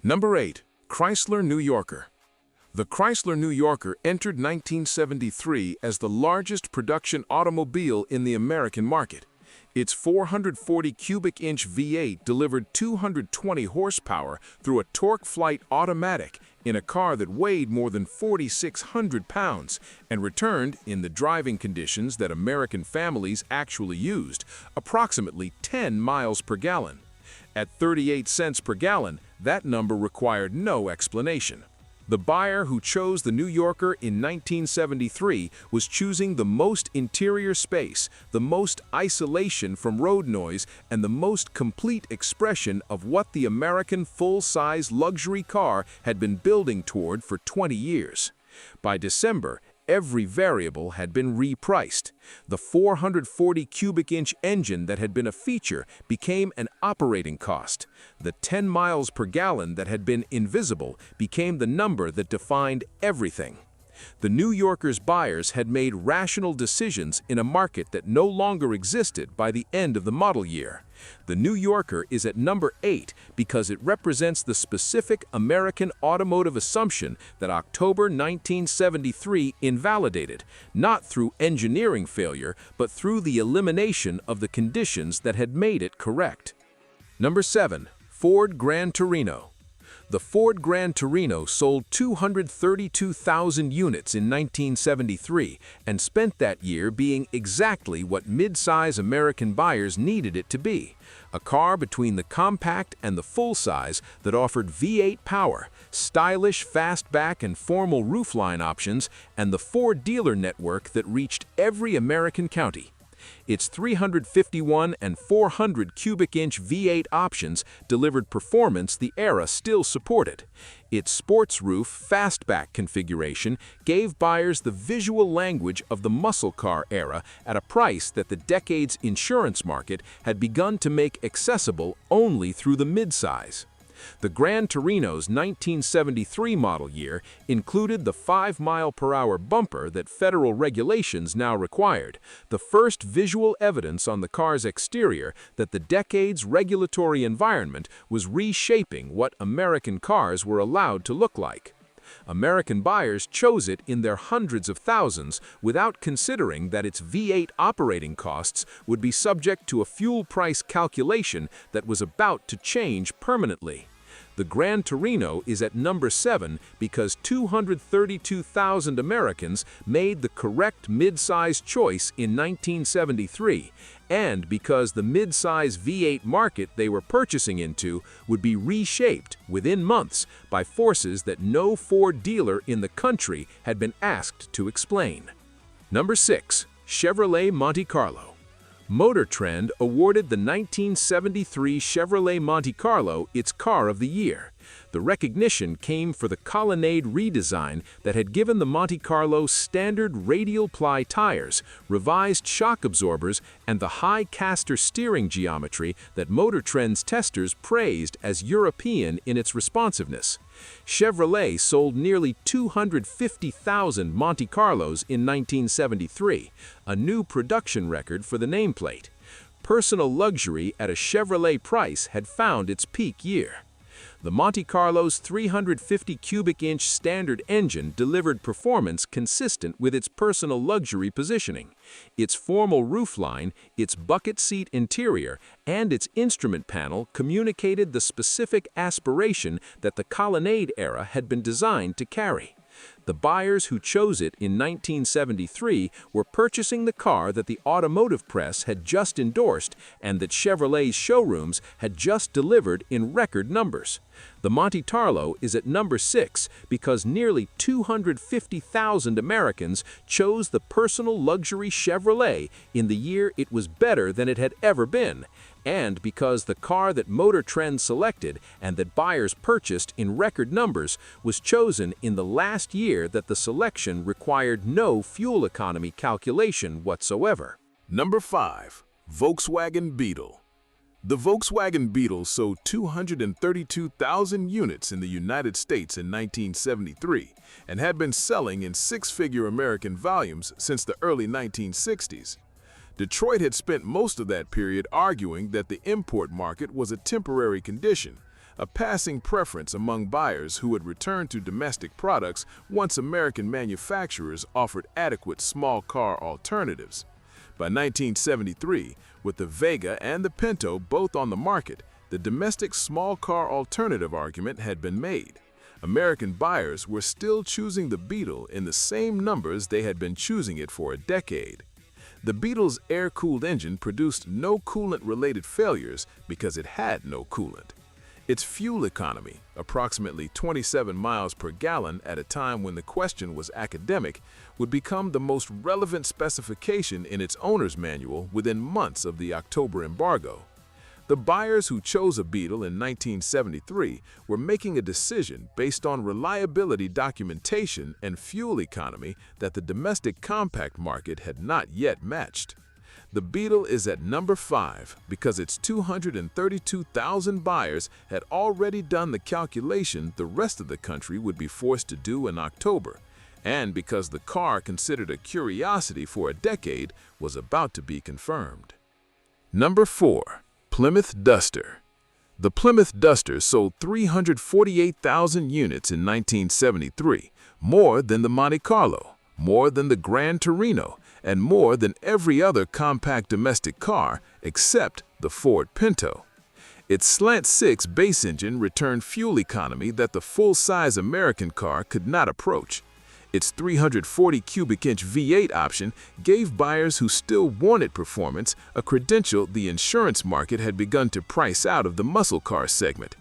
Number 8. Chrysler New Yorker. The Chrysler New Yorker entered 1973 as the largest production automobile in the American market. Its 440 cubic inch V8 delivered 220 horsepower through a torque flight automatic in a car that weighed more than 4,600 pounds and returned, in the driving conditions that American families actually used, approximately 10 miles per gallon. At 38 cents per gallon, that number required no explanation. The buyer who chose the New Yorker in 1973 was choosing the most interior space, the most isolation from road noise, and the most complete expression of what the American full-size luxury car had been building toward for 20 years. By December, every variable had been repriced. The 440 cubic inch engine that had been a feature became an operating cost. The 10 miles per gallon that had been invisible became the number that defined everything. The New Yorker's buyers had made rational decisions in a market that no longer existed by the end of the model year. The New Yorker is at number 8 because it represents the specific American automotive assumption that October 1973 invalidated, not through engineering failure, but through the elimination of the conditions that had made it correct. Number 7. Ford Gran Torino. The Ford Gran Torino sold 232,000 units in 1973 and spent that year being exactly what mid-size American buyers needed it to be, a car between the compact and the full-size that offered V8 power, stylish fastback and formal roofline options, and the Ford dealer network that reached every American county. Its 351 and 400 cubic inch V8 options delivered performance the era still supported. Its sports roof fastback configuration gave buyers the visual language of the muscle car era at a price that the decade's insurance market had begun to make accessible only through the midsize. The Gran Torino's 1973 model year included the 5-mile-per-hour bumper that federal regulations now required, the first visual evidence on the car's exterior that the decade's regulatory environment was reshaping what American cars were allowed to look like. American buyers chose it in their hundreds of thousands without considering that its V8 operating costs would be subject to a fuel price calculation that was about to change permanently. The Gran Torino is at number 7 because 232,000 Americans made the correct mid-size choice in 1973, and because the mid-size V8 market they were purchasing into would be reshaped within months by forces that no Ford dealer in the country had been asked to explain. Number 6. Chevrolet Monte Carlo. Motor Trend awarded the 1973 Chevrolet Monte Carlo its Car of the Year. The recognition came for the Colonnade redesign that had given the Monte Carlo standard radial ply tires, revised shock absorbers, and the high caster steering geometry that Motor Trend's testers praised as European in its responsiveness. Chevrolet sold nearly 250,000 Monte Carlos in 1973, a new production record for the nameplate. Personal luxury at a Chevrolet price had found its peak year. The Monte Carlo's 350 cubic inch standard engine delivered performance consistent with its personal luxury positioning. Its formal roofline, its bucket seat interior, and its instrument panel communicated the specific aspiration that the Colonnade era had been designed to carry. The buyers who chose it in 1973 were purchasing the car that the automotive press had just endorsed and that Chevrolet's showrooms had just delivered in record numbers. The Monte Carlo is at number 6 because nearly 250,000 Americans chose the personal luxury Chevrolet in the year it was better than it had ever been, and because the car that Motor Trend selected and that buyers purchased in record numbers was chosen in the last year that the selection required no fuel economy calculation whatsoever. Number 5. Volkswagen Beetle. The Volkswagen Beetle sold 232,000 units in the United States in 1973 and had been selling in six-figure American volumes since the early 1960s. Detroit had spent most of that period arguing that the import market was a temporary condition, a passing preference among buyers who would return to domestic products once American manufacturers offered adequate small car alternatives. By 1973, with the Vega and the Pinto both on the market, the domestic small car alternative argument had been made. American buyers were still choosing the Beetle in the same numbers they had been choosing it for a decade. The Beetle's air-cooled engine produced no coolant-related failures because it had no coolant. Its fuel economy, approximately 27 miles per gallon at a time when the question was academic, would become the most relevant specification in its owner's manual within months of the October embargo. The buyers who chose a Beetle in 1973 were making a decision based on reliability documentation and fuel economy that the domestic compact market had not yet matched. The Beetle is at number 5 because its 232,000 buyers had already done the calculation the rest of the country would be forced to do in October, and because the car considered a curiosity for a decade was about to be confirmed. Number 4. Plymouth Duster. The Plymouth Duster sold 348,000 units in 1973, more than the Monte Carlo, more than the Gran Torino, and more than every other compact domestic car except the Ford Pinto. Its slant-six base engine returned fuel economy that the full-size American car could not approach. Its 340 cubic inch V8 option gave buyers who still wanted performance a credential the insurance market had begun to price out of the muscle car segment.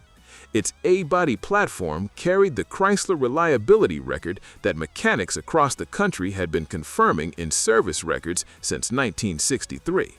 Its A-body platform carried the Chrysler reliability record that mechanics across the country had been confirming in service records since 1963.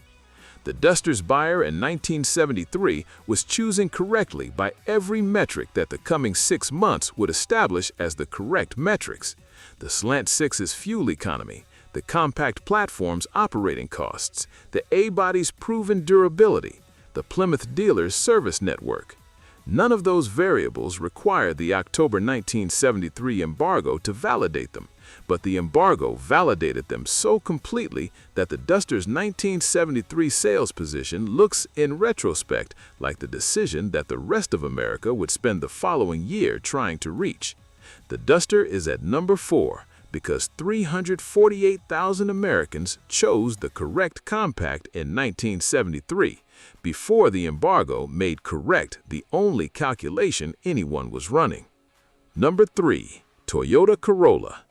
The Duster's buyer in 1973 was choosing correctly by every metric that the coming 6 months would establish as the correct metrics. The slant-six's fuel economy, the compact platform's operating costs, the A-body's proven durability, the Plymouth dealer's service network. None of those variables required the October 1973 embargo to validate them, but the embargo validated them so completely that the Duster's 1973 sales position looks, in retrospect, like the decision that the rest of America would spend the following year trying to reach. The Duster is at number 4 because 348,000 Americans chose the correct compact in 1973, before the embargo made correct the only calculation anyone was running. Number 3. Toyota Corolla.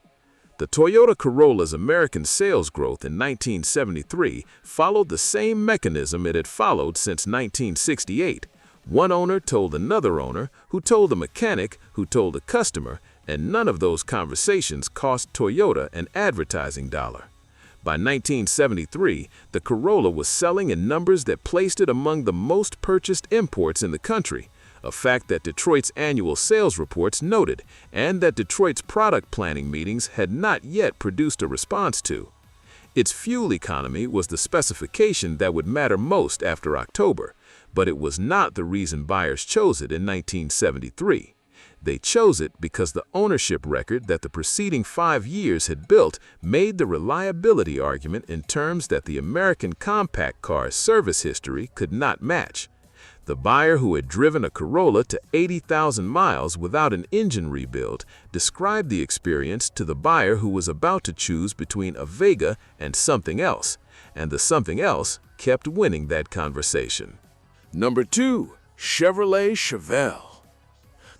The Toyota Corolla's American sales growth in 1973 followed the same mechanism it had followed since 1968. One owner told another owner, who told a mechanic, who told a customer, and none of those conversations cost Toyota an advertising dollar. By 1973, the Corolla was selling in numbers that placed it among the most purchased imports in the country, a fact that Detroit's annual sales reports noted and that Detroit's product planning meetings had not yet produced a response to. Its fuel economy was the specification that would matter most after October, but it was not the reason buyers chose it in 1973. They chose it because the ownership record that the preceding 5 years had built made the reliability argument in terms that the American compact car's service history could not match. The buyer who had driven a Corolla to 80,000 miles without an engine rebuild described the experience to the buyer who was about to choose between a Vega and something else, and the something else kept winning that conversation. Number 2. Chevrolet Chevelle.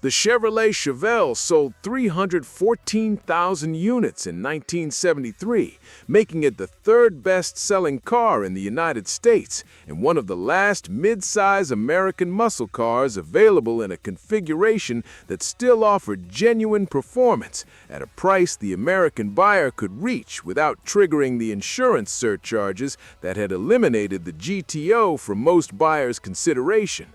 The Chevrolet Chevelle sold 314,000 units in 1973, making it the third best-selling car in the United States and one of the last mid-size American muscle cars available in a configuration that still offered genuine performance at a price the American buyer could reach without triggering the insurance surcharges that had eliminated the GTO from most buyers' consideration.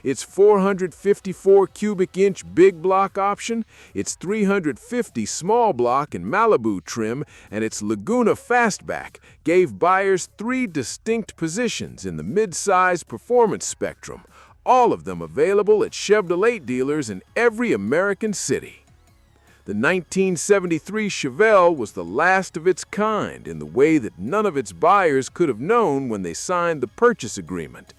Its 454 cubic inch big block option, its 350 small block and Malibu trim, and its Laguna fastback gave buyers 3 distinct positions in the mid-size performance spectrum, all of them available at Chevrolet dealers in every American city. The 1973 Chevelle was the last of its kind in the way that none of its buyers could have known when they signed the purchase agreement.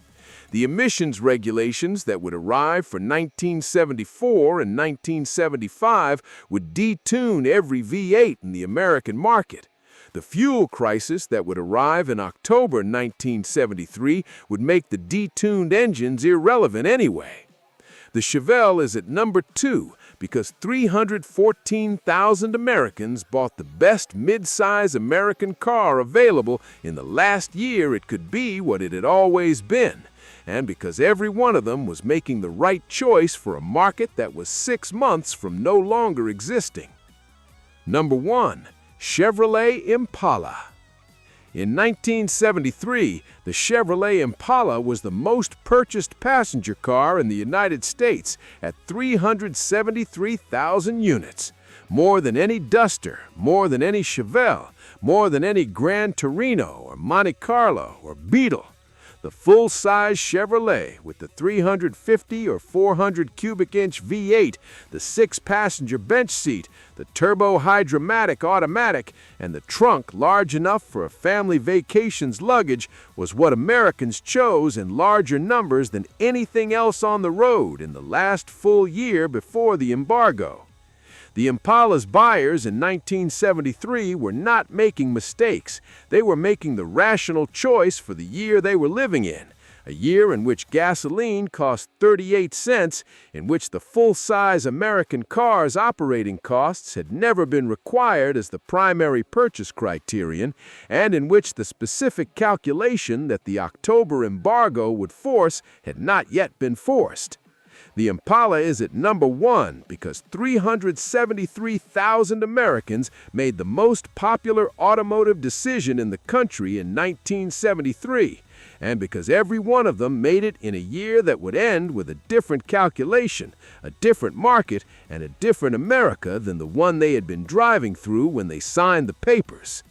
The emissions regulations that would arrive for 1974 and 1975 would detune every V8 in the American market. The fuel crisis that would arrive in October 1973 would make the detuned engines irrelevant anyway. The Chevelle is at number 2 because 314,000 Americans bought the best mid-size American car available in the last year it could be what it had always been, and because every one of them was making the right choice for a market that was 6 months from no longer existing. Number 1. Chevrolet Impala. In 1973, the Chevrolet Impala was the most purchased passenger car in the United States at 373,000 units. More than any Duster, more than any Chevelle, more than any Gran Torino or Monte Carlo or Beetle. The full-size Chevrolet with the 350 or 400 cubic inch V8, the 6-passenger bench seat, the turbo-hydromatic automatic, and the trunk large enough for a family vacation's luggage was what Americans chose in larger numbers than anything else on the road in the last full year before the embargo. The Impala's buyers in 1973 were not making mistakes. They were making the rational choice for the year they were living in, a year in which gasoline cost 38 cents, in which the full-size American car's operating costs had never been required as the primary purchase criterion, and in which the specific calculation that the October embargo would force had not yet been forced. The Impala is at number 1 because 373,000 Americans made the most popular automotive decision in the country in 1973, and because every one of them made it in a year that would end with a different calculation, a different market, and a different America than the one they had been driving through when they signed the papers.